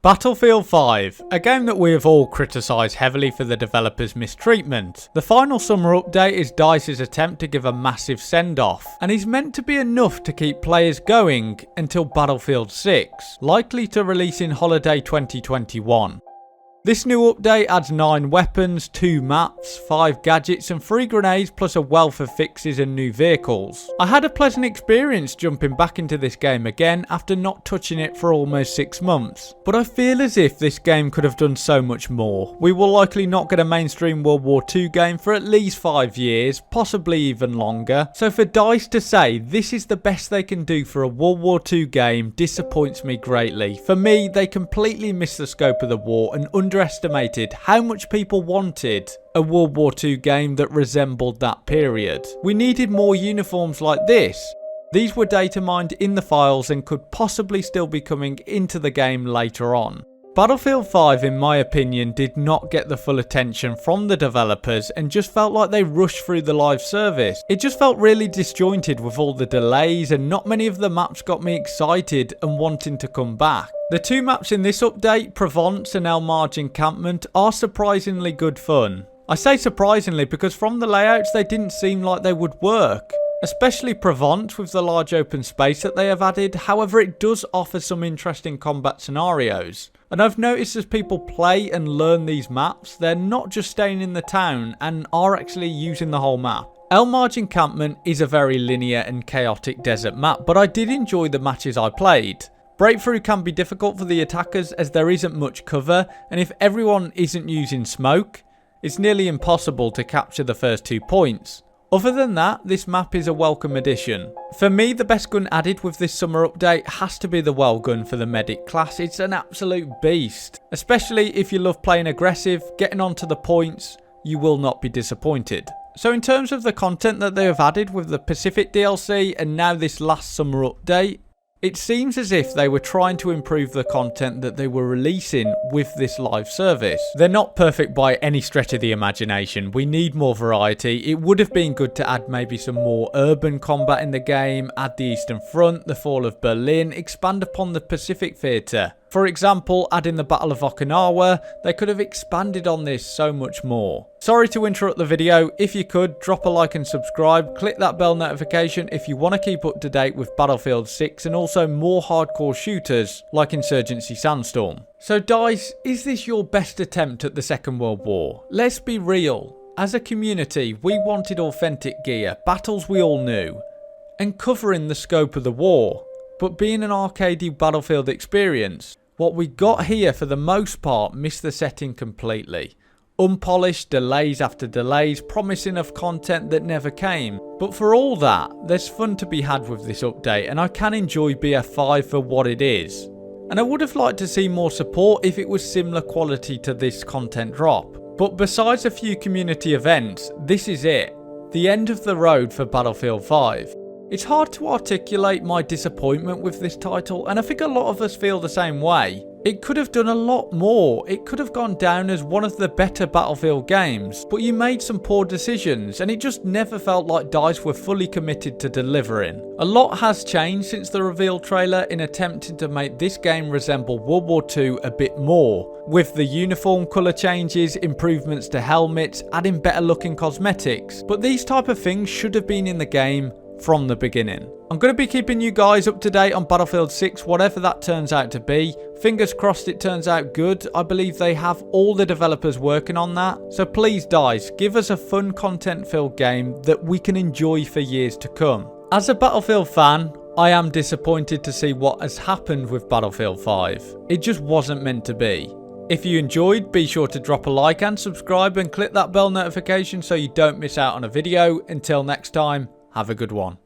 Battlefield 5, a game that we have all criticised heavily for the developers' mistreatment. The final summer update is DICE's attempt to give a massive send-off, and is meant to be enough to keep players going until Battlefield 6, likely to release in holiday 2021. This new update adds 9 weapons, 2 maps, 5 gadgets and 3 grenades plus a wealth of fixes and new vehicles. I had a pleasant experience jumping back into this game again after not touching it for almost 6 months. But I feel as if this game could have done so much more. We will likely not get a mainstream World War II game for at least 5 years, possibly even longer. So for DICE to say this is the best they can do for a World War II game disappoints me greatly. For me, they completely missed the scope of the war and underestimated how much people wanted a World War II game that resembled that period. We needed more uniforms like this. These were data mined in the files and could possibly still be coming into the game later on. Battlefield 5, in my opinion, did not get the full attention from the developers and just felt like they rushed through the live service. It just felt really disjointed with all the delays, and not many of the maps got me excited and wanting to come back. The 2 maps in this update, Provence and El Marge Encampment, are surprisingly good fun. I say surprisingly because from the layouts they didn't seem like they would work. Especially Provence with the large open space that they have added. However, it does offer some interesting combat scenarios. And I've noticed as people play and learn these maps, they're not just staying in the town and are actually using the whole map. El Marge Encampment is a very linear and chaotic desert map, but I did enjoy the matches I played. Breakthrough can be difficult for the attackers as there isn't much cover, and if everyone isn't using smoke, it's nearly impossible to capture the first 2 points. Other than that, this map is a welcome addition. For me, the best gun added with this summer update has to be the well gun for the medic class. It's an absolute beast. Especially if you love playing aggressive, getting onto the points, you will not be disappointed. So in terms of the content that they have added with the Pacific DLC and now this last summer update, it seems as if they were trying to improve the content that they were releasing with this live service. They're not perfect by any stretch of the imagination. We need more variety. It would have been good to add maybe some more urban combat in the game, add the Eastern Front, the fall of Berlin, expand upon the Pacific theatre. For example, adding the Battle of Okinawa, they could have expanded on this so much more. Sorry to interrupt the video. If you could, drop a like and subscribe. Click that bell notification if you want to keep up to date with Battlefield 6 and also more hardcore shooters like Insurgency Sandstorm. So DICE, is this your best attempt at the Second World War? Let's be real. As a community, we wanted authentic gear, battles we all knew, and covering the scope of the war. But being an arcadey Battlefield experience, what we got here for the most part missed the setting completely. Unpolished, delays after delays, promising of content that never came. But for all that, there's fun to be had with this update, and I can enjoy BF5 for what it is. And I would have liked to see more support if it was similar quality to this content drop. But besides a few community events, this is it. The end of the road for Battlefield 5. It's hard to articulate my disappointment with this title, and I think a lot of us feel the same way. It could have done a lot more. It could have gone down as one of the better Battlefield games, but you made some poor decisions and it just never felt like DICE were fully committed to delivering. A lot has changed since the reveal trailer in attempting to make this game resemble World War II a bit more, with the uniform colour changes, improvements to helmets, adding better looking cosmetics. But these type of things should have been in the game from the beginning. I'm going to be keeping you guys up to date on Battlefield 6, whatever that turns out to be. Fingers crossed it turns out good. I believe they have all the developers working on that. So please DICE, give us a fun content filled game that we can enjoy for years to come. As a Battlefield fan, I am disappointed to see what has happened with Battlefield 5. It just wasn't meant to be. If you enjoyed, be sure to drop a like and subscribe and click that bell notification so you don't miss out on a video. Until next time, have a good one.